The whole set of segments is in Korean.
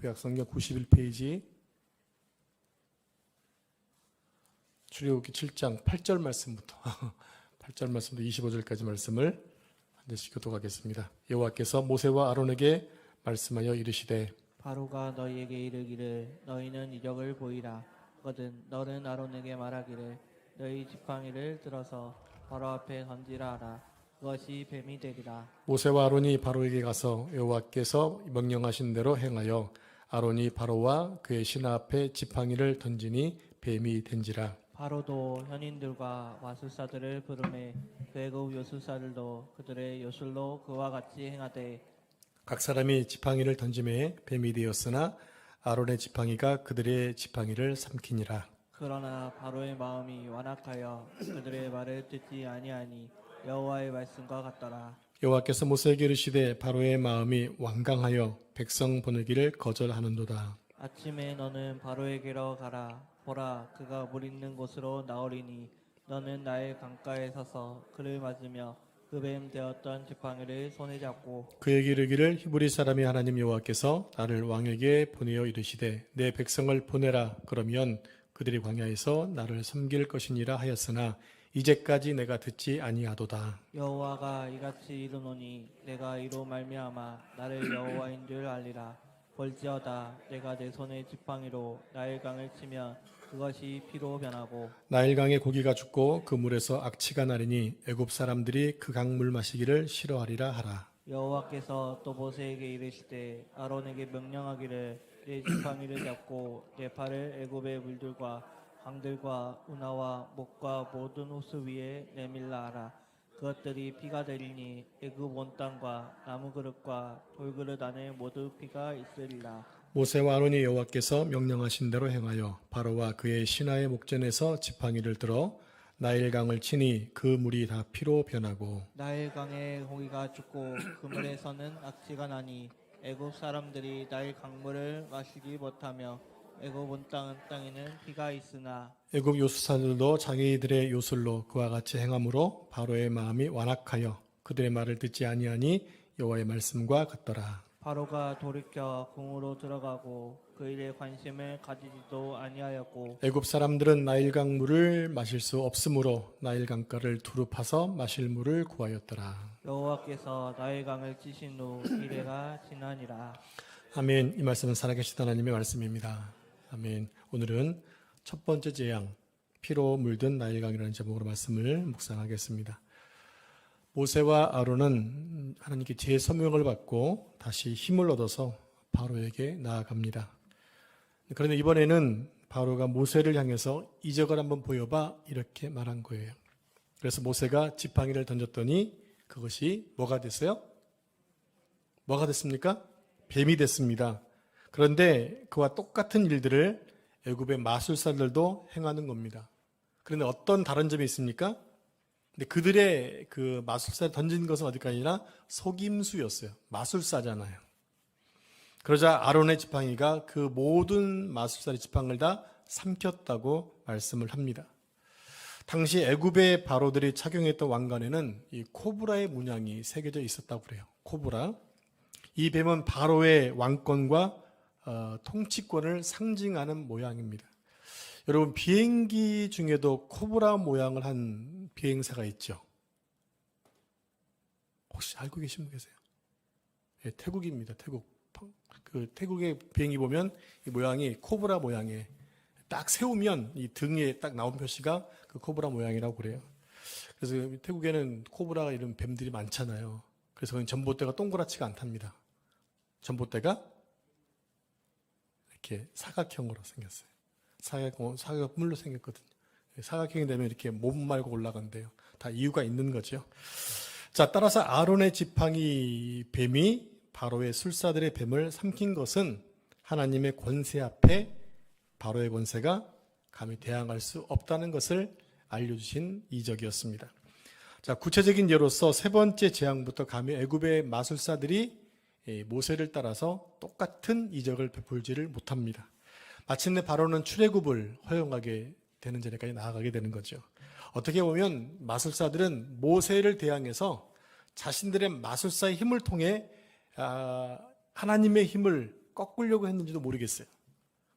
구약성경 91페이지 출애굽기 7장 8절 말씀부터 8절 말씀부터 25절까지 말씀을 한 절씩 교독하겠습니다. 여호와께서 모세와 아론에게 말씀하여 이르시되 바로가 너희에게 이르기를 너희는 이적을 보이라 하거든 너는 아론에게 말하기를 너희 지팡이를 들어서 바로 앞에 던지라 하라 그것이 뱀이 되리라. 모세와 아론이 바로에게 가서 여호와께서 명령하신 대로 행하여 아론이 바로와 그의 신하 앞에 지팡이를 던지니 뱀이 된지라. 바로도 현인들과 마술사들을 부르매 그 애굽 요술사들도 그들의 요술로 그와 같이 행하되 각 사람이 지팡이를 던짐에 뱀이 되었으나 아론의 지팡이가 그들의 지팡이를 삼키니라. 그러나 바로의 마음이 완악하여 그들의 말을 듣지 아니하니 여호와의 말씀과 같더라. 여호와께서 모세에게 이르시되 바로의 마음이 완강하여 백성 보내기를 거절하는도다. 아침에 너는 바로에게로 가라. 보라, 그가 물 있는 곳으로 나오리니 너는 나의 강가에 서서 그를 맞으며 그 뱀 되었던 지팡이를 손에 잡고 그에게 이르기를 히브리 사람이 하나님 여호와께서 나를 왕에게 보내어 이르시되 내 백성을 보내라. 그러면 그들이 광야에서 나를 섬길 것이니라 하였으나 이제까지 내가 듣지 아니하도다. 여호와가 이같이 이르노니 내가 이로 말미암아 나를 여호와인 줄 알리라. 볼지어다 내가 내 손의 지팡이로 나일강을 치면 그것이 피로 변하고 나일강의 고기가 죽고 그 물에서 악취가 나리니 애굽 사람들이 그 강물 마시기를 싫어하리라 하라. 여호와께서 또 모세에게 이르시되 아론에게 명령하기를 내 지팡이를 잡고 내 팔을 애굽의 물들과 강들과 운하와 목과 모든 호수 위에 내밀라 하라. 그것들이 피가 되리니 애굽 온 땅과 나무 그릇과 돌그릇 안에 모두 피가 있으리라. 모세와 아론이 여호와께서 명령하신 대로 행하여 바로와 그의 신하의 목전에서 지팡이를 들어 나일강을 치니 그 물이 다 피로 변하고 나일강의 고기가 죽고 그 물에서는 악취가 나니 애굽 사람들이 나일 강물을 마시지 못하며 애굽 온 땅에는 피가 있으나 애굽 요술사들도 자기들의 요술로 그와 같이 행함으로 바로의 마음이 완악하여 그들의 말을 듣지 아니하니 여호와의 말씀과 같더라. 바로가 돌이켜 궁으로 들어가고 그 일에 관심을 가지지도 아니하였고 애굽 사람들은 나일강 물을 마실 수 없으므로 나일강가를 두루 파서 마실 물을 구하였더라. 여호와께서 나일강을 치신 후 이래가 지나니라. 아멘. 이 말씀은 살아계신 하나님의 말씀입니다. 아멘. 오늘은 첫 번째 재앙, 피로 물든 나일강이라는 제목으로 말씀을 묵상하겠습니다. 모세와 아론은 하나님께 재서명을 받고 다시 힘을 얻어서 바로에게 나아갑니다. 그런데 이번에는 바로가 모세를 향해서 이적을 한번 보여봐 이렇게 말한 거예요. 그래서 모세가 지팡이를 던졌더니 그것이 뭐가 됐어요? 뭐가 됐습니까? 뱀이 됐습니다. 그런데 그와 똑같은 일들을 애굽의 마술사들도 행하는 겁니다. 그런데 어떤 다른 점이 있습니까? 근데 그들의 그 마술사를 던진 것은 어디까지나 속임수였어요. 마술사잖아요. 그러자 아론의 지팡이가 그 모든 마술사의 지팡이를 다 삼켰다고 말씀을 합니다. 당시 애굽의 바로들이 착용했던 왕관에는 이 코브라의 문양이 새겨져 있었다고 그래요. 코브라. 이 뱀은 바로의 왕권과 통치권을 상징하는 모양입니다. 여러분 비행기 중에도 코브라 모양을 한 비행사가 있죠. 혹시 알고 계신 분 계세요? 네, 태국입니다. 태국. 그 태국의 비행기 보면 이 모양이 코브라 모양에 딱 세우면 이 등에 딱 나온 표시가 그 코브라 모양이라고 그래요. 그래서 태국에는 코브라가 이런 뱀들이 많잖아요. 그래서 전봇대가 동그랗지가 않답니다. 전봇대가 이렇게 사각형으로 생겼어요. 사각물로 생겼거든요. 사각형이 되면 이렇게 몸 말고 올라간대요. 다 이유가 있는 거죠. 자, 따라서 아론의 지팡이 뱀이 바로의 술사들의 뱀을 삼킨 것은 하나님의 권세 앞에 바로의 권세가 감히 대항할 수 없다는 것을 알려주신 이적이었습니다. 자, 구체적인 예로서 세 번째 재앙부터 감히 애굽의 마술사들이 모세를 따라서 똑같은 이적을 베풀지를 못합니다. 마침내 바로는 출애굽을 허용하게 되는 자리까지 나아가게 되는 거죠. 어떻게 보면 마술사들은 모세를 대항해서 자신들의 마술사의 힘을 통해 하나님의 힘을 꺾으려고 했는지도 모르겠어요.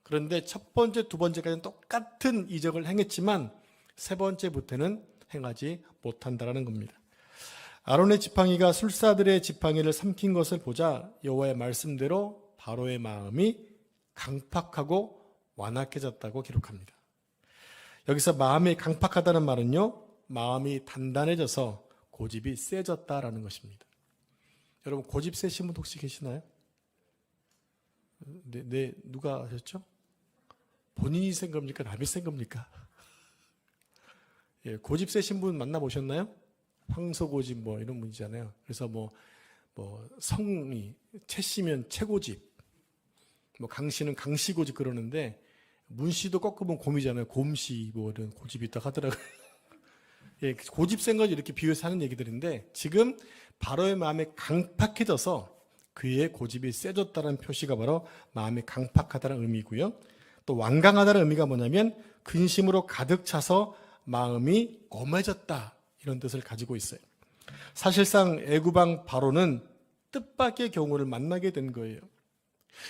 그런데 첫 번째, 두 번째까지는 똑같은 이적을 행했지만 세 번째부터는 행하지 못한다라는 겁니다. 아론의 지팡이가 술사들의 지팡이를 삼킨 것을 보자 여호와의 말씀대로 바로의 마음이 강팍하고 완악해졌다고 기록합니다. 여기서 마음이 강팍하다는 말은요, 마음이 단단해져서 고집이 세졌다라는 것입니다. 여러분, 고집 세신 분 혹시 계시나요? 네, 누가 하셨죠? 본인이 센 겁니까? 남이 센 겁니까? 예, 고집 세신 분 만나보셨나요? 황소고집 뭐 이런 분이잖아요. 그래서 뭐 성이 채씨면 채고집, 뭐 강씨는 강씨고집 그러는데 문씨도 꺾으면 곰이잖아요. 곰씨 뭐 이런 고집이 있다 하더라고요. 예, 고집 센 걸 이렇게 비유해서 하는 얘기들인데 지금 바로의 마음이 강팍해져서 그의 고집이 세졌다는 표시가 바로 마음이 강팍하다는 의미고요. 또 완강하다는 의미가 뭐냐면 근심으로 가득 차서 마음이 엄해졌다 이런 뜻을 가지고 있어요. 사실상 애굽왕 바로는 뜻밖의 경우를 만나게 된 거예요.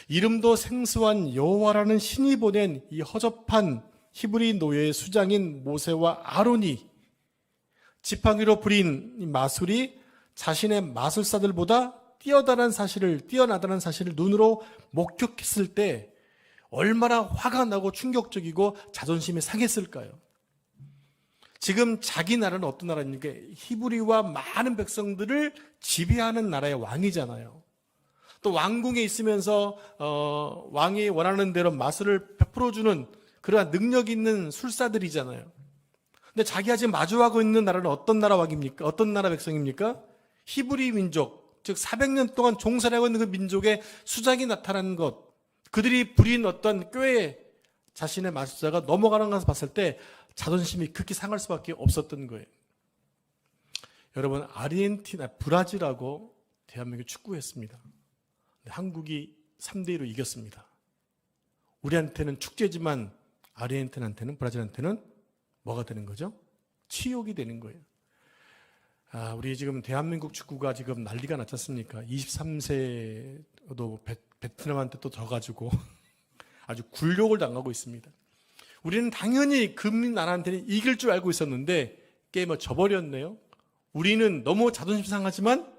이름도 생소한 여호와라는 신이 보낸 이 허접한 히브리 노예의 수장인 모세와 아론이 지팡이로 부린 이 마술이 자신의 마술사들보다 뛰어나다는 사실을 눈으로 목격했을 때 얼마나 화가 나고 충격적이고 자존심이 상했을까요? 지금 자기 나라는 어떤 나라입니까? 히브리와 많은 백성들을 지배하는 나라의 왕이잖아요. 또 왕궁에 있으면서 왕이 원하는 대로 마술을 베풀어주는 그러한 능력 있는 술사들이잖아요. 근데 자기가 지금 마주하고 있는 나라는 어떤 나라 왕입니까? 어떤 나라 백성입니까? 히브리 민족, 즉 400년 동안 종살이하고 있는 그 민족의 수장이 나타나는 것, 그들이 부린 어떤 꾀에 자신의 마술사가 넘어가는 것을 봤을 때 자존심이 극히 상할 수밖에 없었던 거예요. 여러분, 아르헨티나, 브라질하고 대한민국이 축구했습니다. 한국이 3대2로 이겼습니다. 우리한테는 축제지만 아르헨티나한테는, 브라질한테는 뭐가 되는 거죠? 치욕이 되는 거예요. 우리 지금 대한민국 축구가 지금 난리가 났지 않습니까? 23세도 베트남한테 또 져가지고 아주 굴욕을 당하고 있습니다. 우리는 당연히 금나라한테는 이길 줄 알고 있었는데 게임을 져버렸네요. 우리는 너무 자존심 상하지만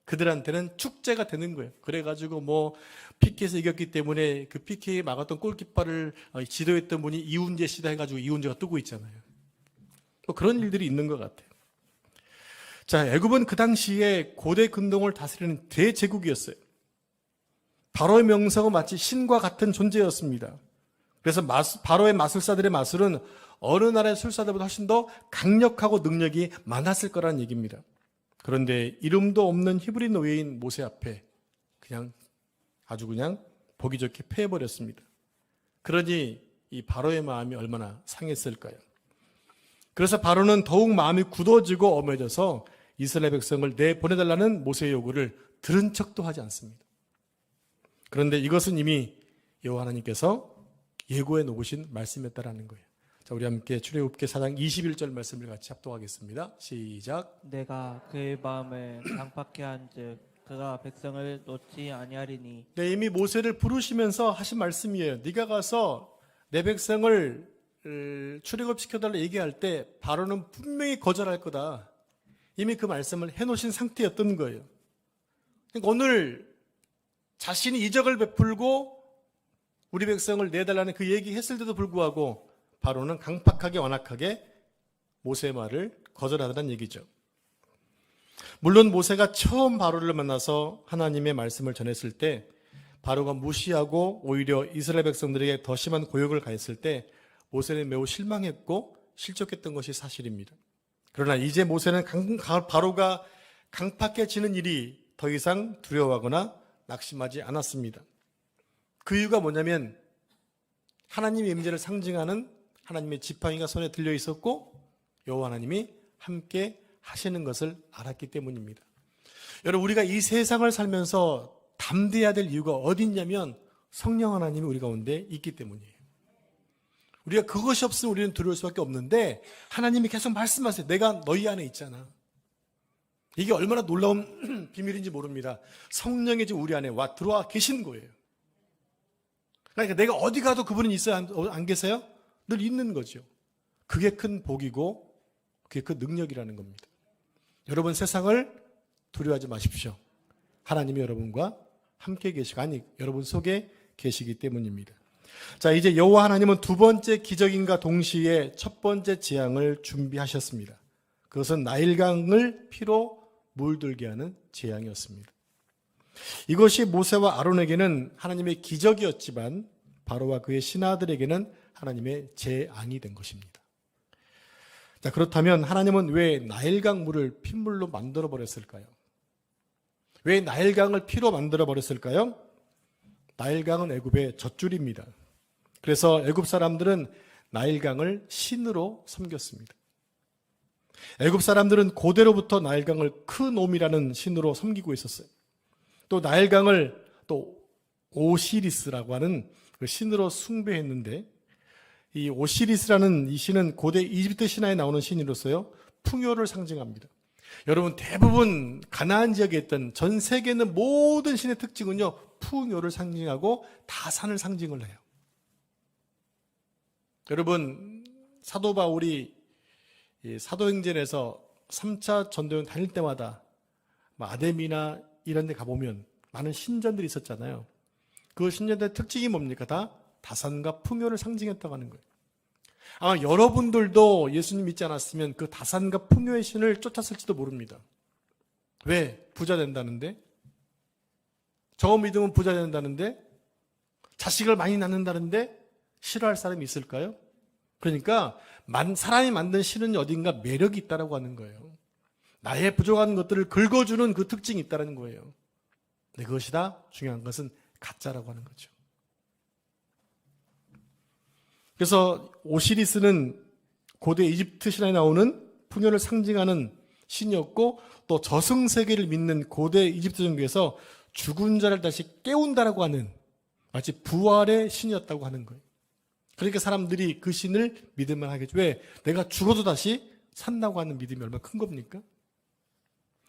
그들한테는 축제가 되는 거예요. 그래가지고 뭐 PK에서 이겼기 때문에 그 PK에 막았던 골키퍼를 지도했던 분이 이훈재 씨다 해가지고 이훈재가 뜨고 있잖아요. 뭐 그런 일들이 있는 것 같아요. 자, 애굽은 그 당시에 고대 근동을 다스리는 대제국이었어요. 바로의 명성은 마치 신과 같은 존재였습니다. 그래서 바로의 마술사들의 마술은 어느 나라의 술사들보다 훨씬 더 강력하고 능력이 많았을 거라는 얘기입니다. 그런데 이름도 없는 히브리 노예인 모세 앞에 아주 그냥 보기 좋게 패해버렸습니다. 그러니 이 바로의 마음이 얼마나 상했을까요? 그래서 바로는 더욱 마음이 굳어지고 엄해져서 이스라엘 백성을 내보내달라는 모세의 요구를 들은 척도 하지 않습니다. 그런데 이것은 이미 여호와 하나님께서 예고해 놓으신 말씀이었다라는 거예요. 자, 우리 함께 출애굽기 4장 21절 말씀을 같이 합독하겠습니다. 시작. 내가 그의 마음을 강팍케 한즉 그가 백성을 놓지 아니하리니. 네, 이미 모세를 부르시면서 하신 말씀이에요. 네가 가서 내 백성을 출애굽시켜달라 얘기할 때 바로는 분명히 거절할 거다. 이미 그 말씀을 해놓으신 상태였던 거예요. 그러니까 오늘 자신이 이적을 베풀고 우리 백성을 내달라는 그 얘기했을 때도 불구하고 바로는 강팍하게 완악하게 모세의 말을 거절하다는 얘기죠. 물론 모세가 처음 바로를 만나서 하나님의 말씀을 전했을 때 바로가 무시하고 오히려 이스라엘 백성들에게 더 심한 고역을 가했을 때 모세는 매우 실망했고 실족했던 것이 사실입니다. 그러나 이제 모세는 바로가 강팍해지는 일이 더 이상 두려워하거나 낙심하지 않았습니다. 그 이유가 뭐냐면 하나님의 임재를 상징하는 하나님의 지팡이가 손에 들려 있었고 여호와 하나님이 함께 하시는 것을 알았기 때문입니다. 여러분, 우리가 이 세상을 살면서 담대해야 될 이유가 어디 있냐면 성령 하나님이 우리 가운데 있기 때문이에요. 우리가 그것이 없으면 우리는 두려울 수밖에 없는데 하나님이 계속 말씀하세요. 내가 너희 안에 있잖아. 이게 얼마나 놀라운 비밀인지 모릅니다. 성령이 지금 우리 안에 들어와 계신 거예요. 그러니까 내가 어디 가도 그분은 있어요? 안 계세요? 늘 있는 거죠. 그게 큰 복이고 그게 큰 능력이라는 겁니다. 여러분 세상을 두려워하지 마십시오. 하나님이 여러분과 함께 계시고 여러분 속에 계시기 때문입니다. 자, 이제 여호와 하나님은 두 번째 기적인과 동시에 첫 번째 재앙을 준비하셨습니다. 그것은 나일강을 피로 물들게 하는 재앙이었습니다. 이것이 모세와 아론에게는 하나님의 기적이었지만 바로와 그의 신하들에게는 하나님의 재앙이 된 것입니다. 자, 그렇다면 하나님은 왜 나일강 물을 핏물로 만들어 버렸을까요? 왜 나일강을 피로 만들어 버렸을까요? 나일강은 애굽의 젖줄입니다. 그래서 애굽 사람들은 나일강을 신으로 섬겼습니다. 애굽 사람들은 고대로부터 나일강을 크놈이라는 신으로 섬기고 있었어요. 또 나일강을 또 오시리스라고 하는 그 신으로 숭배했는데, 이 오시리스라는 이 신은 고대 이집트 신화에 나오는 신으로서요 풍요를 상징합니다. 여러분 대부분 가나안 지역에 있던 전 세계에 있는 모든 신의 특징은요 풍요를 상징하고 다산을 상징을 해요. 여러분 사도 바울이 사도행전에서 3차 전도여행 다닐 때마다 아데미나 이런 데 가보면 많은 신전들이 있었잖아요. 그 신전들의 특징이 뭡니까? 다 다산과 풍요를 상징했다고 하는 거예요. 아마 여러분들도 예수님 믿지 않았으면 그 다산과 풍요의 신을 쫓았을지도 모릅니다. 왜? 부자 된다는데? 저 믿으면 부자 된다는데? 자식을 많이 낳는다는데? 싫어할 사람이 있을까요? 그러니까 사람이 만든 신은 어딘가 매력이 있다라고 하는 거예요. 나의 부족한 것들을 긁어주는 그 특징이 있다는 거예요. 근데 그것이 다 중요한 것은 가짜라고 하는 거죠. 그래서 오시리스는 고대 이집트 신화에 나오는 풍요를 상징하는 신이었고, 또 저승세계를 믿는 고대 이집트 종교에서 죽은 자를 다시 깨운다라고 하는 마치 부활의 신이었다고 하는 거예요. 그러니까 사람들이 그 신을 믿으면 하겠죠. 왜? 내가 죽어도 다시 산다고 하는 믿음이 얼마나 큰 겁니까?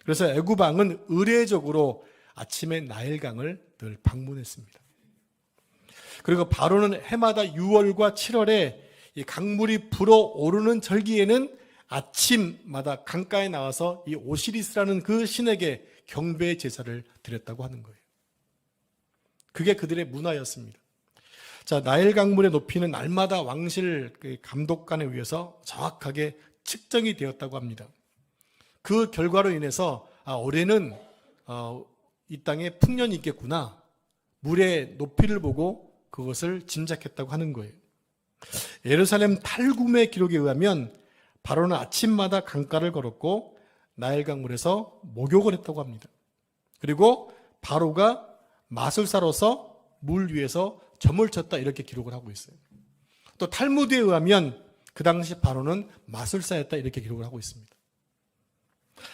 그래서 애굽 왕은 의례적으로 아침에 나일강을 늘 방문했습니다. 그리고 바로는 해마다 6월과 7월에 이 강물이 불어오르는 절기에는 아침마다 강가에 나와서 이 오시리스라는 그 신에게 경배의 제사를 드렸다고 하는 거예요. 그게 그들의 문화였습니다. 자, 나일 강물의 높이는 날마다 왕실 감독관에 의해서 정확하게 측정이 되었다고 합니다. 그 결과로 인해서 올해는 이 땅에 풍년이 있겠구나. 물의 높이를 보고 그것을 짐작했다고 하는 거예요. 예루살렘 탈굼의 기록에 의하면 바로는 아침마다 강가를 걸었고 나일강물에서 목욕을 했다고 합니다. 그리고 바로가 마술사로서 물 위에서 점을 쳤다 이렇게 기록을 하고 있어요. 또 탈무드에 의하면 그 당시 바로는 마술사였다 이렇게 기록을 하고 있습니다.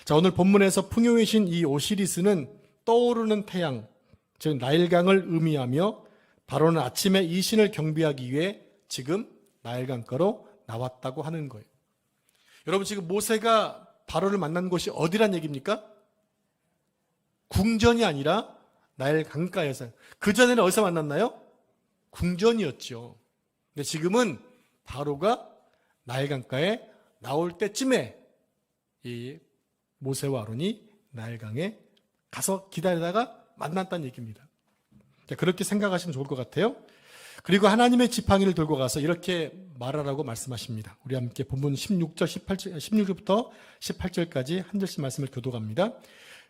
자, 오늘 본문에서 풍요의 신 이 오시리스는 떠오르는 태양, 즉 나일강을 의미하며 바로는 아침에 이 신을 경배하기 위해 지금 나일강가로 나왔다고 하는 거예요. 여러분 지금 모세가 바로를 만난 곳이 어디란 얘기입니까? 궁전이 아니라 나일강가에서. 그전에는 어디서 만났나요? 궁전이었죠. 근데 지금은 바로가 나일강가에 나올 때쯤에 이 모세와 아론이 나일강에 가서 기다리다가 만났다는 얘기입니다. 그렇게 생각하시면 좋을 것 같아요. 그리고 하나님의 지팡이를 들고 가서 이렇게 말하라고 말씀하십니다. 우리 함께 본문 16절부터 18절까지 한 절씩 말씀을 교독합니다.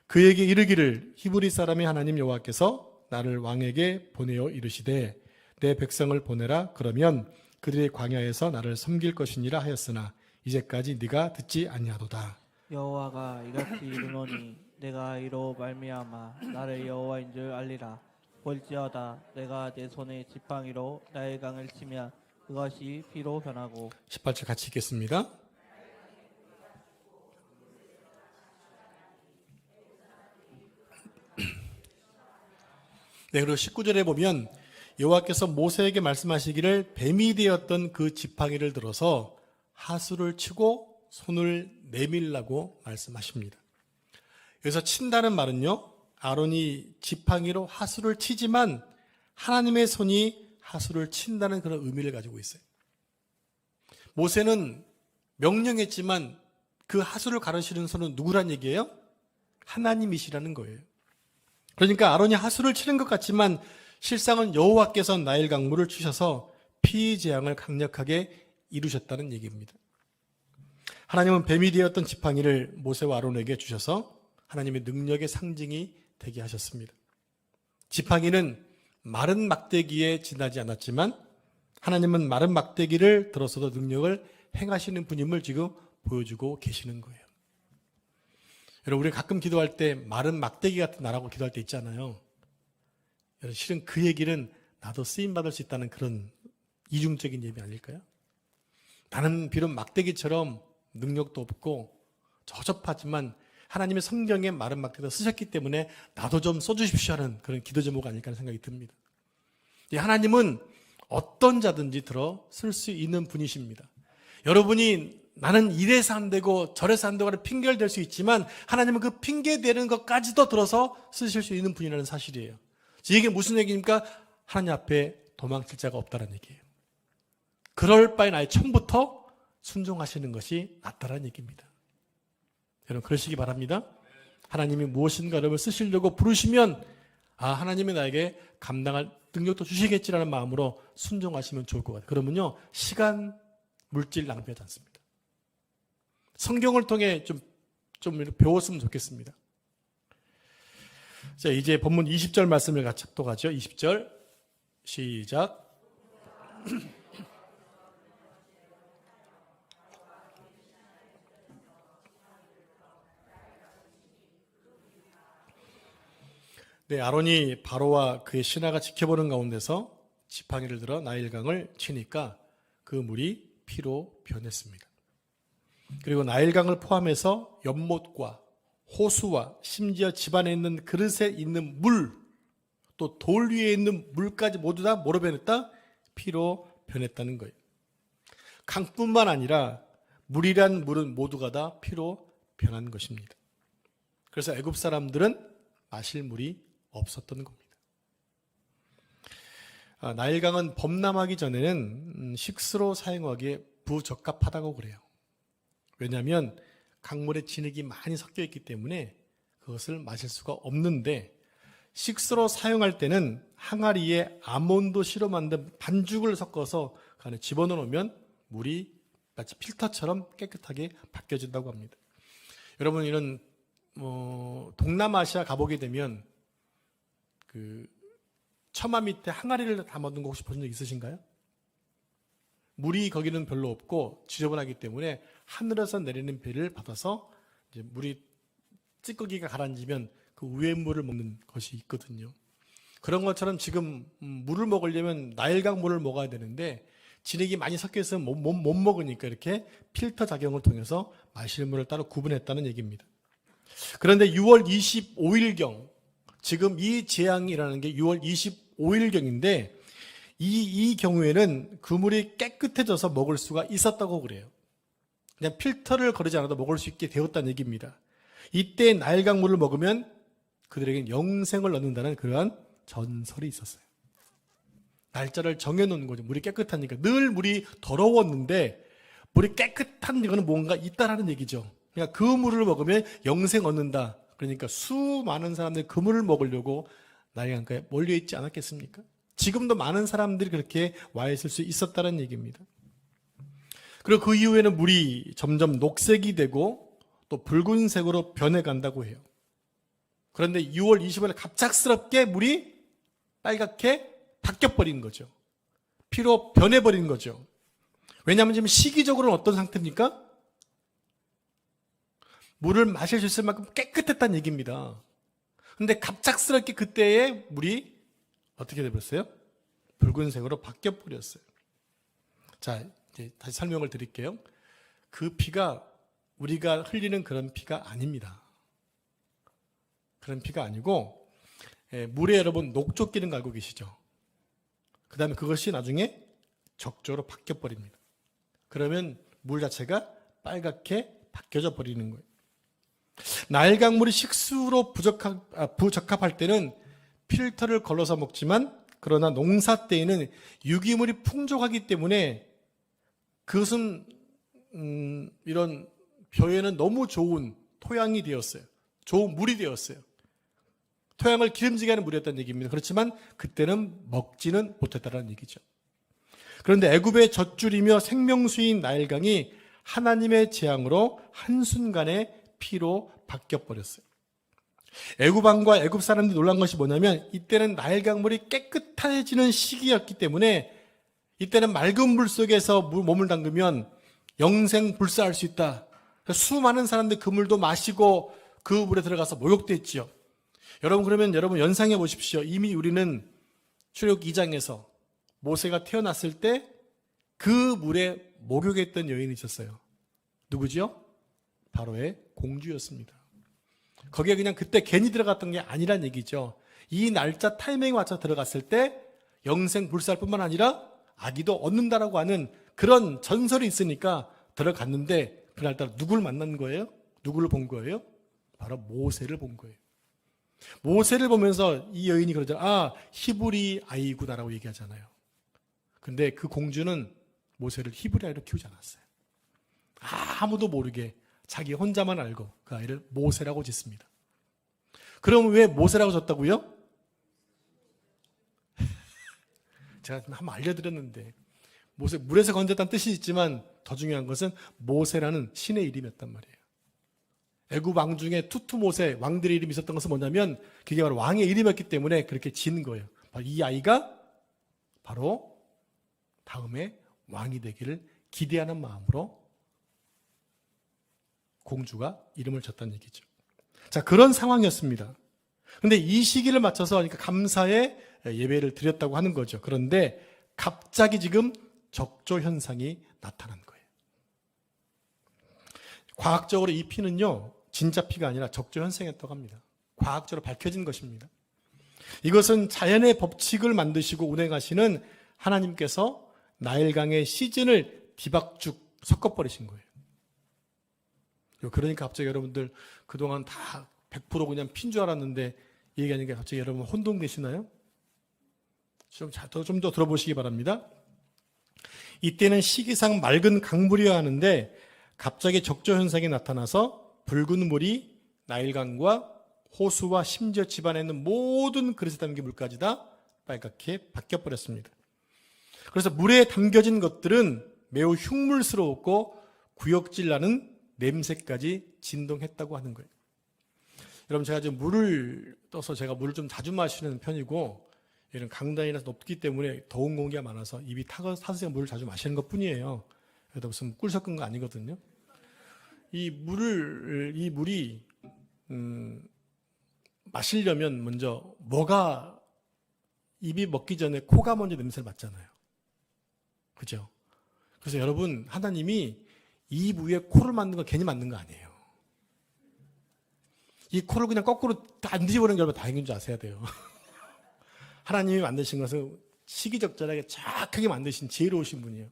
그에게 이르기를 히브리 사람의 하나님 여호와께서 나를 왕에게 보내어 이르시되 내 백성을 보내라. 그러면 그들의 광야에서 나를 섬길 것이니라 하였으나 이제까지 네가 듣지 아니하도다. 여호와가 이같이 이르노니 내가 이로 말미암아 나를 여호와인 줄 알리라. 볼지어다 내가 내 손에 지팡이로 나일강을 치면 그것이 피로 변하고. 18절 같이 읽겠습니다. 네, 그리고 19절에 보면 여호와께서 모세에게 말씀하시기를 뱀이 되었던 그 지팡이를 들어서 하수를 치고 손을 내밀라고 말씀하십니다. 여기서 친다는 말은요, 아론이 지팡이로 하수를 치지만 하나님의 손이 하수를 친다는 그런 의미를 가지고 있어요. 모세는 명령했지만 그 하수를 가르치는 손은 누구란 얘기예요? 하나님이시라는 거예요. 그러니까 아론이 하수를 치는 것 같지만 실상은 여호와께서 나일 강물을 주셔서 피 재앙을 강력하게 이루셨다는 얘기입니다. 하나님은 뱀이 되었던 지팡이를 모세와 아론에게 주셔서 하나님의 능력의 상징이 되게 하셨습니다. 지팡이는 마른 막대기에 지나지 않았지만 하나님은 마른 막대기를 들어서도 능력을 행하시는 분임을 지금 보여주고 계시는 거예요. 여러분, 우리 가끔 기도할 때 마른 막대기 같은 나라고 기도할 때 있잖아요. 여러분, 실은 그 얘기는 나도 쓰임받을 수 있다는 그런 이중적인 예배 아닐까요? 나는 비록 막대기처럼 능력도 없고 저접하지만 하나님의 성경에 마른 막대기를 쓰셨기 때문에 나도 좀 써주십시오 하는 그런 기도 제목 아닐까 하는 생각이 듭니다. 하나님은 어떤 자든지 들어 쓸 수 있는 분이십니다. 여러분이 나는 이래서 안 되고 저래서 안 되고 하는 핑계를 댈 수 있지만 하나님은 그 핑계 대는 것까지도 들어서 쓰실 수 있는 분이라는 사실이에요. 이게 무슨 얘기입니까? 하나님 앞에 도망칠 자가 없다는 얘기예요. 그럴 바엔 아예 처음부터 순종하시는 것이 낫다는 얘기입니다. 여러분, 그러시기 바랍니다. 하나님이 무엇인가를 쓰시려고 부르시면 하나님이 나에게 감당할 능력도 주시겠지라는 마음으로 순종하시면 좋을 것 같아요. 그러면요, 시간, 물질 낭비하지 않습니다. 성경을 통해 좀 배웠으면 좋겠습니다. 자, 이제 본문 20절 말씀을 같이 합독하죠. 20절 시작. 네, 아론이 바로와 그의 신하가 지켜보는 가운데서 지팡이를 들어 나일강을 치니까 그 물이 피로 변했습니다. 그리고 나일강을 포함해서 연못과 호수와 심지어 집안에 있는 그릇에 있는 물, 또 돌 위에 있는 물까지 모두 다 뭐로 변했다? 피로 변했다는 거예요. 강뿐만 아니라 물이란 물은 모두가 다 피로 변한 것입니다. 그래서 애굽 사람들은 마실 물이 없었던 겁니다. 나일강은 범람하기 전에는 식수로 사용하기에 부적합하다고 그래요. 왜냐하면 강물에 진흙이 많이 섞여 있기 때문에 그것을 마실 수가 없는데, 식수로 사용할 때는 항아리에 아몬드 씨로 만든 반죽을 섞어서 그 안에 집어넣으면 물이 마치 필터처럼 깨끗하게 바뀌어진다고 합니다. 여러분, 이런 동남아시아 가보게 되면 그 처마 밑에 항아리를 담아둔 거 혹시 보신 적 있으신가요? 물이 거기는 별로 없고 지저분하기 때문에 하늘에서 내리는 비를 받아서 이제 물이 찌꺼기가 가라앉으면 그 위에 물을 먹는 것이 있거든요. 그런 것처럼 지금 물을 먹으려면 나일강 물을 먹어야 되는데 진액이 많이 섞여 있으면 못 먹으니까 이렇게 필터 작용을 통해서 마실 물을 따로 구분했다는 얘기입니다. 그런데 6월 25일경, 지금 이 재앙이라는 게 6월 25일경인데 이 경우에는 그 물이 깨끗해져서 먹을 수가 있었다고 그래요. 그냥 필터를 거르지 않아도 먹을 수 있게 되었다는 얘기입니다. 이때 나일강 물을 먹으면 그들에겐 영생을 얻는다는 그러한 전설이 있었어요. 날짜를 정해놓는 거죠. 물이 깨끗하니까. 늘 물이 더러웠는데 물이 깨끗한 이거는 뭔가 있다라는 얘기죠. 그러니까 그 물을 먹으면 영생 얻는다. 그러니까 수많은 사람들이 그 물을 먹으려고 나일강가에 몰려있지 않았겠습니까? 지금도 많은 사람들이 그렇게 와 있을 수 있었다는 얘기입니다. 그리고 그 이후에는 물이 점점 녹색이 되고 또 붉은색으로 변해간다고 해요. 그런데 6월 25일 갑작스럽게 물이 빨갛게 바뀌어버린 거죠. 피로 변해버린 거죠. 왜냐하면 지금 시기적으로는 어떤 상태입니까? 물을 마실 수 있을 만큼 깨끗했다는 얘기입니다. 그런데 갑작스럽게 그때의 물이 어떻게 되버렸어요? 붉은색으로 바뀌어버렸어요. 자, 이제 다시 설명을 드릴게요. 그 피가 우리가 흘리는 그런 피가 아닙니다. 그런 피가 아니고 물에 여러분 녹조 끼는 거 알고 계시죠? 그 다음에 그것이 나중에 적조로 바뀌어버립니다. 그러면 물 자체가 빨갛게 바뀌어져 버리는 거예요. 나일강물이 식수로 부적합할 때는 필터를 걸러서 먹지만 그러나 농사 때에는 유기물이 풍족하기 때문에 그것은 이런 벼에는 너무 좋은 토양이 되었어요. 좋은 물이 되었어요. 토양을 기름지게 하는 물이었다는 얘기입니다. 그렇지만 그때는 먹지는 못했다는 얘기죠. 그런데 애굽의 젖줄이며 생명수인 나일강이 하나님의 재앙으로 한순간에 피로 바뀌어버렸어요. 애굽 왕과 애굽 사람들이 놀란 것이 뭐냐면 이때는 나일강물이 깨끗해지는 시기였기 때문에 이때는 맑은 물 속에서 몸을 담그면 영생 불사할 수 있다. 수많은 사람들이 그 물도 마시고 그 물에 들어가서 목욕됐지요. 그러면 여러분 연상해 보십시오. 이미 우리는 출애굽 2장에서 모세가 태어났을 때 그 물에 목욕했던 여인이 있었어요. 누구지요? 바로의 공주였습니다. 거기에 그냥 그때 괜히 들어갔던 게 아니란 얘기죠. 이 날짜 타이밍에 맞춰 들어갔을 때 영생 불사할 뿐만 아니라 아기도 얻는다라고 하는 그런 전설이 있으니까 들어갔는데 그날따라 누굴 만난 거예요? 누구를 본 거예요? 바로 모세를 본 거예요. 모세를 보면서 이 여인이 그러잖아요. 아, 히브리 아이구나라고 얘기하잖아요. 근데 그 공주는 모세를 히브리 아이로 키우지 않았어요. 아무도 모르게 자기 혼자만 알고 그 아이를 모세라고 짓습니다. 그럼 왜 모세라고 졌다고요? 제가 한번 알려드렸는데 모세, 물에서 건졌다는 뜻이 있지만 더 중요한 것은 모세라는 신의 이름이었단 말이에요. 애굽 왕 중에 투투모세 왕들의 이름이 있었던 것은 뭐냐면 그게 바로 왕의 이름이었기 때문에 그렇게 지은 거예요. 이 아이가 바로 다음에 왕이 되기를 기대하는 마음으로 공주가 이름을 졌다는 얘기죠. 자, 그런 상황이었습니다. 그런데 이 시기를 맞춰서 그러니까 감사의 예배를 드렸다고 하는 거죠. 그런데 갑자기 지금 적조 현상이 나타난 거예요. 과학적으로 이 피는요, 진짜 피가 아니라 적조 현상이었다고 합니다. 과학적으로 밝혀진 것입니다. 이것은 자연의 법칙을 만드시고 운행하시는 하나님께서 나일강의 시즌을 뒤박죽 섞어버리신 거예요. 그러니까 갑자기 여러분들 그동안 다 100% 그냥 핀 줄 알았는데 얘기하니까 갑자기 여러분 혼동되시나요? 좀 더 들어보시기 바랍니다. 이때는 시기상 맑은 강물이어야 하는데 갑자기 적조 현상이 나타나서 붉은 물이 나일강과 호수와 심지어 집안에 있는 모든 그릇에 담긴 물까지 다 빨갛게 바뀌어버렸습니다. 그래서 물에 담겨진 것들은 매우 흉물스러웠고 구역질 나는 냄새까지 진동했다고 하는 거예요. 여러분, 제가 지금 물을 떠서 제가 물을 좀 자주 마시는 편이고 이런 강단이나 높기 때문에 더운 공기가 많아서 입이 타서 물을 자주 마시는 것 뿐이에요. 그래도 무슨 꿀 섞은 거 아니거든요. 이 물이 마시려면 먼저 입이 먹기 전에 코가 먼저 냄새를 맡잖아요. 그죠? 그래서 여러분, 하나님이 입 위에 코를 만든 거 괜히 만든 거 아니에요. 이 코를 그냥 거꾸로 안 뒤집어버리는 게 여러분 다행인 줄 아셔야 돼요. 하나님이 만드신 것은 시기적절하게 정확하게 만드신 지혜로우신 분이에요.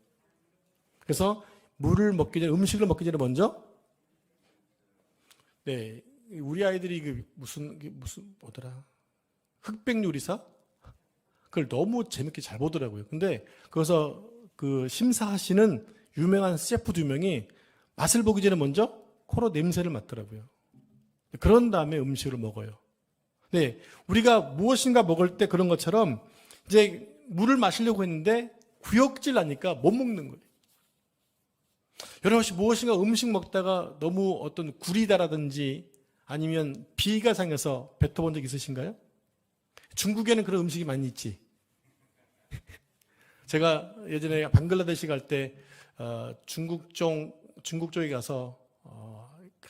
그래서 물을 먹기 전에, 음식을 먹기 전에 먼저 우리 아이들이 무슨 뭐더라, 흑백 요리사? 그걸 너무 재밌게 잘 보더라고요. 근데 거기서 그 심사하시는 유명한 셰프 2명이 맛을 보기 전에 먼저 코로 냄새를 맡더라고요. 그런 다음에 음식을 먹어요. 네, 우리가 무엇인가 먹을 때 그런 것처럼 이제 물을 마시려고 했는데 구역질 나니까 못 먹는 거예요. 여러분 혹시 무엇인가 음식 먹다가 너무 어떤 구리다라든지 아니면 비가 상해서 뱉어본 적 있으신가요? 중국에는 그런 음식이 많이 있지. 제가 예전에 방글라데시 갈 때 중국 쪽에 가서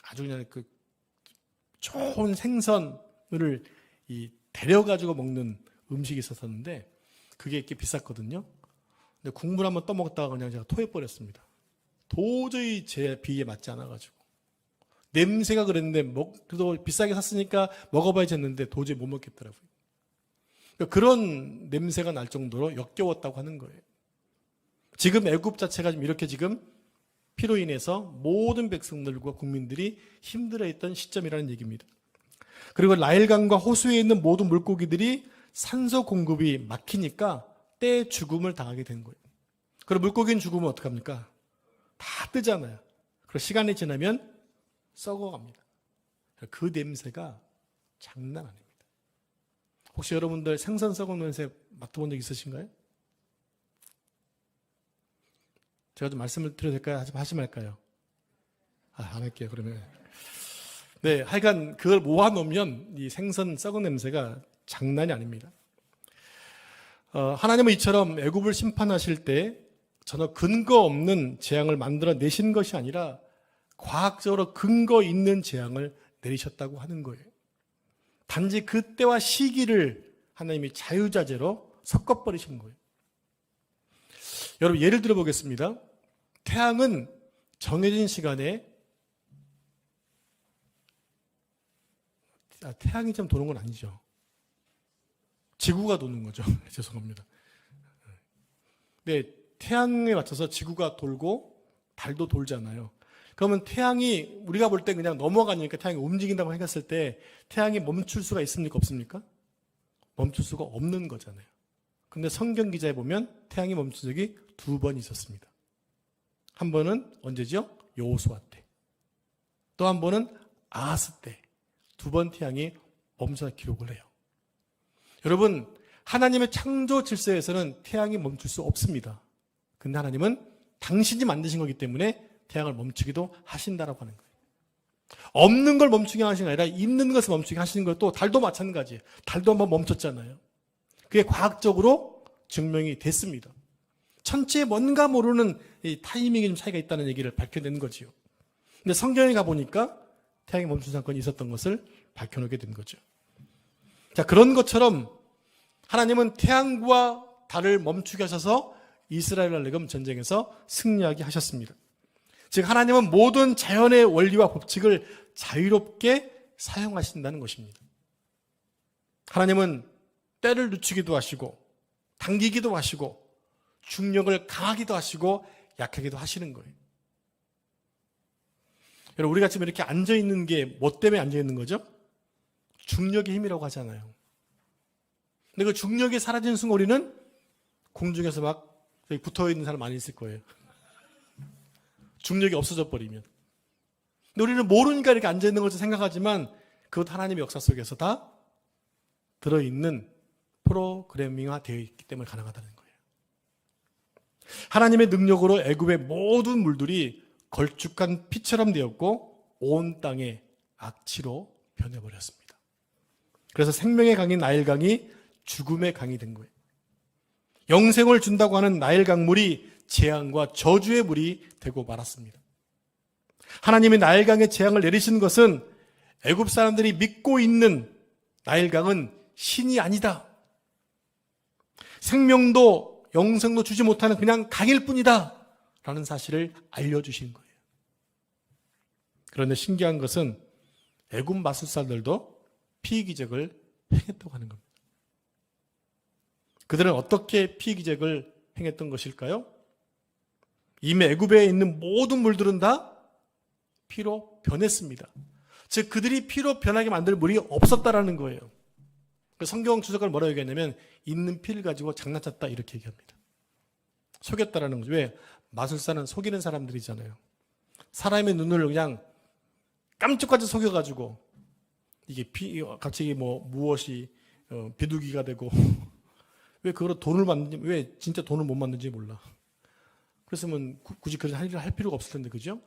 아주 그냥 그 좋은 생선을 데려가지고 먹는 음식이 있었는데 그게 이렇게 비쌌거든요. 근데 국물 한번 떠먹다가 그냥 제가 토해버렸습니다. 도저히 제 비위에 맞지 않아가지고. 냄새가 그랬는데 그래도 비싸게 샀으니까 먹어봐야지 했는데 도저히 못 먹겠더라고요. 그런 냄새가 날 정도로 역겨웠다고 하는 거예요. 지금 애굽 자체가 이렇게 지금 피로 인해서 모든 백성들과 국민들이 힘들어했던 시점이라는 얘기입니다. 그리고 나일강과 호수에 있는 모든 물고기들이 산소 공급이 막히니까 때 죽음을 당하게 된 거예요. 그럼 물고기는 죽으면 어떡합니까? 다 뜨잖아요. 그리고 시간이 지나면 썩어갑니다. 그 냄새가 장난 아닙니다. 혹시 여러분들 생선 썩은 냄새 맡아본 적 있으신가요? 제가 좀 말씀을 드려도 될까요? 하지 말까요? 안 할게요, 그러면. 네, 하여간 그걸 모아놓으면 이 생선 썩은 냄새가 장난이 아닙니다. 하나님은 이처럼 애굽을 심판하실 때 전혀 근거 없는 재앙을 만들어 내신 것이 아니라 과학적으로 근거 있는 재앙을 내리셨다고 하는 거예요. 단지 그때와 시기를 하나님이 자유자재로 섞어버리신 거예요. 여러분 예를 들어 보겠습니다. 태양은 정해진 시간에 태양이 좀 도는 건 아니죠. 지구가 도는 거죠. 죄송합니다. 네, 태양에 맞춰서 지구가 돌고 달도 돌잖아요. 그러면 태양이 우리가 볼 때 그냥 넘어가니까 태양이 움직인다고 생각했을 때 태양이 멈출 수가 있습니까? 없습니까? 멈출 수가 없는 거잖아요. 근데 성경 기자에 보면 태양이 멈춘 적이 2번 있었습니다. 한 번은 언제죠? 여호수아 때. 또 한 번은 아하스 때. 2번 태양이 멈춰서 기록을 해요. 여러분, 하나님의 창조 질서에서는 태양이 멈출 수 없습니다. 근데 하나님은 당신이 만드신 거기 때문에 태양을 멈추기도 하신다라고 하는 거예요. 없는 걸 멈추게 하시는 게 아니라 있는 것을 멈추게 하시는 거예요. 또 달도 마찬가지예요. 달도 한번 멈췄잖아요. 그게 과학적으로 증명이 됐습니다. 천체에 뭔가 모르는 이 타이밍이 좀 차이가 있다는 얘기를 밝혀낸 거지요. 근데 성경에 가보니까 태양이 멈춘 사건이 있었던 것을 밝혀놓게 된 거죠. 자, 그런 것처럼 하나님은 태양과 달을 멈추게 하셔서 이스라엘 할례금 전쟁에서 승리하게 하셨습니다. 즉 하나님은 모든 자연의 원리와 법칙을 자유롭게 사용하신다는 것입니다. 하나님은 때를 늦추기도 하시고 당기기도 하시고 중력을 강하기도 하시고 약하기도 하시는 거예요. 여러분 우리가 지금 이렇게 앉아있는 게 뭐 때문에 앉아있는 거죠? 중력의 힘이라고 하잖아요. 근데 그 중력이 사라지는 순간 우리는 공중에서 막 붙어있는 사람 많이 있을 거예요. 중력이 없어져 버리면. 근데 우리는 모르니까 이렇게 앉아있는 것을 생각하지만 그것 하나님의 역사 속에서 다 들어있는 프로그래밍화 되어 있기 때문에 가능하다는 거예요. 하나님의 능력으로 애굽의 모든 물들이 걸쭉한 피처럼 되었고 온 땅에 악취로 변해버렸습니다. 그래서 생명의 강인 나일강이 죽음의 강이 된 거예요. 영생을 준다고 하는 나일 강물이 재앙과 저주의 물이 되고 말았습니다. 하나님이 나일강에 재앙을 내리신 것은 애굽 사람들이 믿고 있는 나일강은 신이 아니다. 생명도 영생도 주지 못하는 그냥 강일 뿐이다. 라는 사실을 알려주신 거예요. 그런데 신기한 것은 애굽 마술사들도 피기적을 행했다고 하는 겁니다. 그들은 어떻게 피기적을 행했던 것일까요? 이미 애굽에 있는 모든 물들은 다 피로 변했습니다. 즉 그들이 피로 변하게 만들 물이 없었다라는 거예요. 성경 주석을 뭐라고 얘기하냐면 있는 피를 가지고 장난쳤다 이렇게 얘기합니다. 속였다라는 거죠. 왜? 마술사는 속이는 사람들이잖아요. 사람의 눈을 그냥 깜짝까지 속여가지고 이게 갑자기 무엇이 비둘기가 되고 왜 그거로 돈을 만드는지, 왜 진짜 돈을 못 만드는지 몰라. 그랬으면 굳이 그런 일을 할 필요가 없을 텐데, 그죠?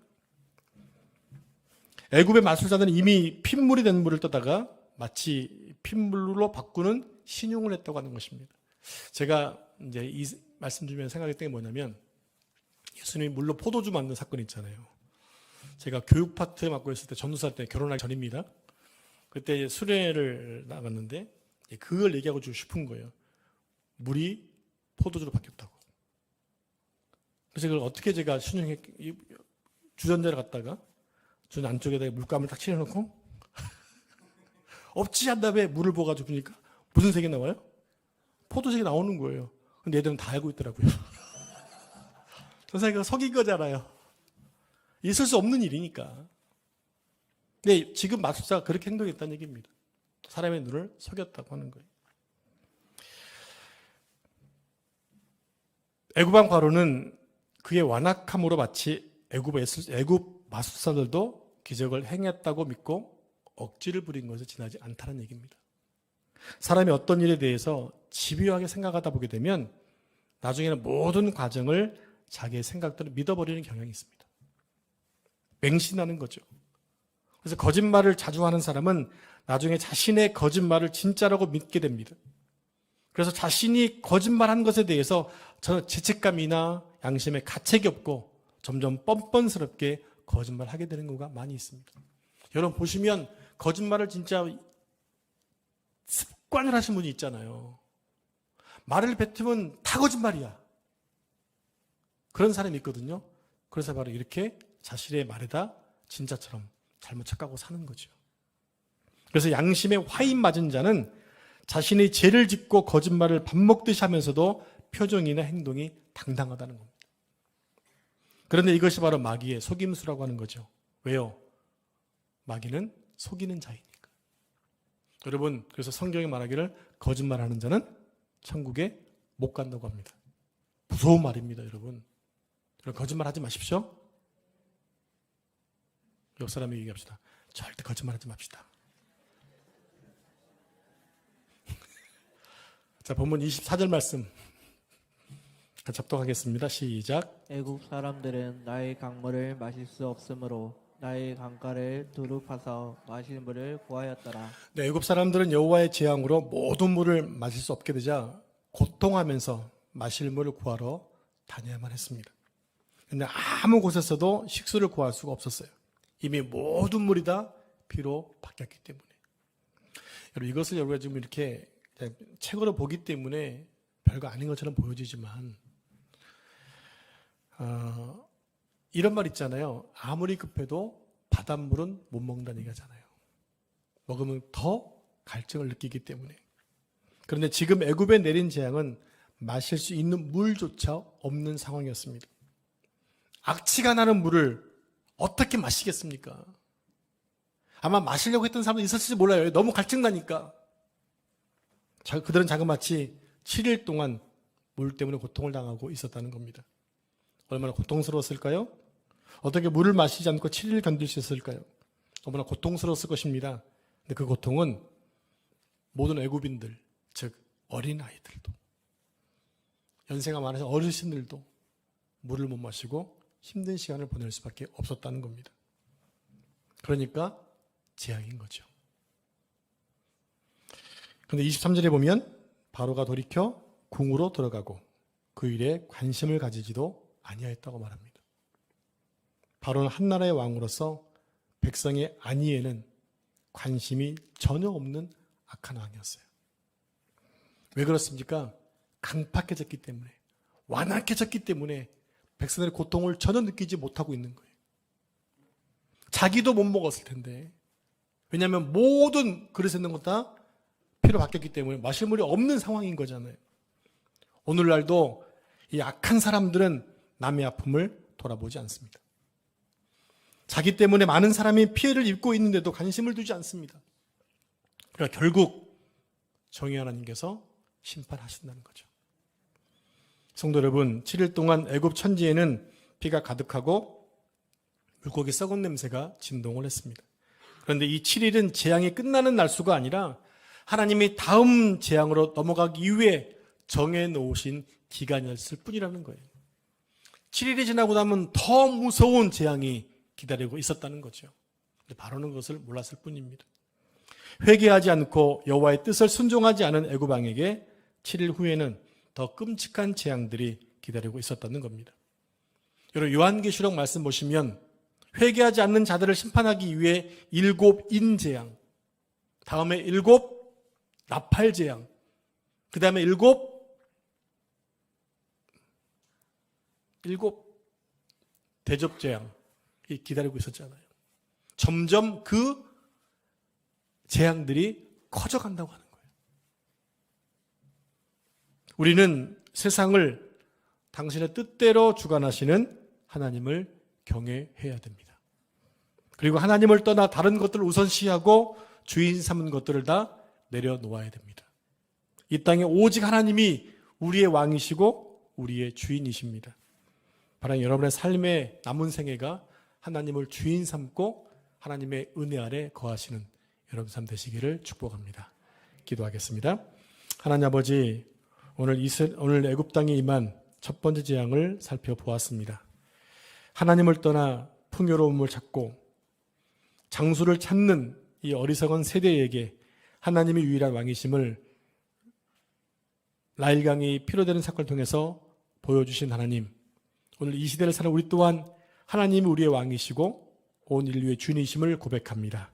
애굽의 마술사들은 이미 핏물이 된 물을 떠다가 마치 핏물로 바꾸는 신용을 했다고 하는 것입니다. 제가 이제 이 말씀 주면 생각했던 게 뭐냐면 예수님이 물로 포도주 만든 사건이 있잖아요. 제가 교육 파트 맡고 있을 때 전도사 때 결혼하기 전입니다. 그때 수련회를 나갔는데 그걸 얘기하고 주고 싶은 거예요. 물이 포도주로 바뀌었다고. 그래서 그걸 어떻게 제가 주전자를 갖다가 준 안쪽에다가 물감을 딱 칠해놓고 없지 한 다음에 물을 부어가지고 보니까 무슨 색이 나와요? 포도색이 나오는 거예요. 근데 얘들은 다 알고 있더라고요. 선생님 그거 속인 거잖아요. 있을 수 없는 일이니까. 근데 지금 마술사가 그렇게 행동했다는 얘기입니다. 사람의 눈을 속였다고 하는 거예요. 애굽 왕 바로는 그의 완악함으로 마치 애굽 마술사들도 기적을 행했다고 믿고 억지를 부린 것에 지나지 않다는 얘기입니다. 사람이 어떤 일에 대해서 집요하게 생각하다 보게 되면 나중에는 모든 과정을 자기의 생각대로 믿어버리는 경향이 있습니다. 맹신하는 거죠. 그래서 거짓말을 자주 하는 사람은 나중에 자신의 거짓말을 진짜라고 믿게 됩니다. 그래서 자신이 거짓말한 것에 대해서 죄책감이나 양심에 가책이 없고 점점 뻔뻔스럽게 거짓말하게 되는 경우가 많이 있습니다. 여러분 보시면 거짓말을 진짜 습관을 하신 분이 있잖아요. 말을 뱉으면 다 거짓말이야. 그런 사람이 있거든요. 그래서 바로 이렇게 자신의 말에다 진짜처럼 잘못 착각하고 사는 거죠. 그래서 양심에 화인 맞은 자는 자신의 죄를 짓고 거짓말을 밥 먹듯이 하면서도 표정이나 행동이 당당하다는 겁니다. 그런데 이것이 바로 마귀의 속임수라고 하는 거죠. 왜요? 마귀는 속이는 자이니까. 여러분, 그래서 성경이 말하기를 거짓말하는 자는 천국에 못 간다고 합니다. 무서운 말입니다, 여러분. 거짓말하지 마십시오. 옆 사람에게 얘기합시다. 절대 거짓말하지 맙시다. 자, 본문 24절 말씀 같이 합독하겠습니다. 시작. 애굽 사람들은 나의 강물을 마실 수 없으므로 나의 강가를 두루 파서 마실 물을 구하였더라. 네, 애굽 사람들은 여호와의 재앙으로 모든 물을 마실 수 없게 되자 고통하면서 마실 물을 구하러 다녀야만 했습니다. 그런데 아무 곳에서도 식수를 구할 수가 없었어요. 이미 모든 물이 다 피로 바뀌었기 때문에. 여러분, 이것을 여러분가 지금 이렇게 책으로 보기 때문에 별거 아닌 것처럼 보여지지만 이런 말 있잖아요. 아무리 급해도 바닷물은 못 먹는다는 얘기잖아요. 먹으면 더 갈증을 느끼기 때문에. 그런데 지금 애굽에 내린 재앙은 마실 수 있는 물조차 없는 상황이었습니다. 악취가 나는 물을 어떻게 마시겠습니까? 아마 마시려고 했던 사람도 있었을지 몰라요. 너무 갈증나니까. 그들은 자그마치 7일 동안 물 때문에 고통을 당하고 있었다는 겁니다. 얼마나 고통스러웠을까요? 어떻게 물을 마시지 않고 7일 견딜 수 있을까요? 너무나 고통스러웠을 것입니다. 근데 그 고통은 모든 애굽인들, 즉 어린아이들도, 연세가 많아서 어르신들도 물을 못 마시고 힘든 시간을 보낼 수밖에 없었다는 겁니다. 그러니까 재앙인 거죠. 그런데 23절에 보면 바로가 돌이켜 궁으로 들어가고 그 일에 관심을 가지지도 아니하였다고 말합니다. 바로는 한나라의 왕으로서 백성의 안위에는 관심이 전혀 없는 악한 왕이었어요. 왜 그렇습니까? 강팍해졌기 때문에, 완악해졌기 때문에 백성들의 고통을 전혀 느끼지 못하고 있는 거예요. 자기도 못 먹었을 텐데. 왜냐하면 모든 그릇에 있는 것 다 피로 바뀌었기 때문에 마실 물이 없는 상황인 거잖아요. 오늘날도 이 악한 사람들은 남의 아픔을 돌아보지 않습니다. 자기 때문에 많은 사람이 피해를 입고 있는데도 관심을 두지 않습니다. 그러니까 결국 정의 하나님께서 심판하신다는 거죠. 성도 여러분, 7일 동안 애굽 천지에는 피가 가득하고 물고기 썩은 냄새가 진동을 했습니다. 그런데 이 7일은 재앙이 끝나는 날수가 아니라 하나님이 다음 재앙으로 넘어가기 위해 정해놓으신 기간이었을 뿐이라는 거예요. 7일이 지나고 나면 더 무서운 재앙이 기다리고 있었다는 거죠. 근데 바로는 그것을 몰랐을 뿐입니다. 회개하지 않고 여호와의 뜻을 순종하지 않은 애굽 왕에게 7일 후에는 더 끔찍한 재앙들이 기다리고 있었다는 겁니다. 여러분, 요한계시록 말씀 보시면 회개하지 않는 자들을 심판하기 위해 7 인재앙, 다음에 7 나팔재앙, 그 다음에 7 대접재앙이 기다리고 있었잖아요. 점점 그 재앙들이 커져간다고 하는 거예요. 우리는 세상을 당신의 뜻대로 주관하시는 하나님을 경외해야 됩니다. 그리고 하나님을 떠나 다른 것들을 우선시하고 주인 삼은 것들을 다 내려놓아야 됩니다. 이 땅에 오직 하나님이 우리의 왕이시고 우리의 주인이십니다. 바로 여러분의 삶의 남은 생애가 하나님을 주인 삼고 하나님의 은혜 아래 거하시는 여러분 삶 되시기를 축복합니다. 기도하겠습니다. 하나님 아버지, 오늘 애굽 땅에 임한 첫 번째 재앙을 살펴보았습니다. 하나님을 떠나 풍요로움을 찾고 장수를 찾는 이 어리석은 세대에게 하나님의 유일한 왕이심을 나일강이 피로되는 사건을 통해서 보여주신 하나님, 오늘 이 시대를 사는 우리 또한 하나님이 우리의 왕이시고 온 인류의 주인이심을 고백합니다.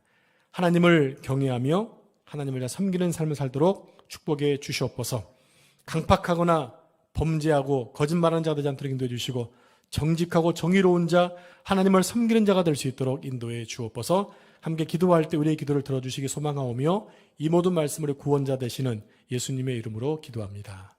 하나님을 경외하며 하나님을 섬기는 삶을 살도록 축복해 주시옵소서. 강팍하거나 범죄하고 거짓말하는 자가 되지 않도록 인도해 주시고 정직하고 정의로운 자, 하나님을 섬기는 자가 될 수 있도록 인도해 주옵소서. 함께 기도할 때 우리의 기도를 들어주시기 소망하오며 이 모든 말씀으로 구원자 되시는 예수님의 이름으로 기도합니다.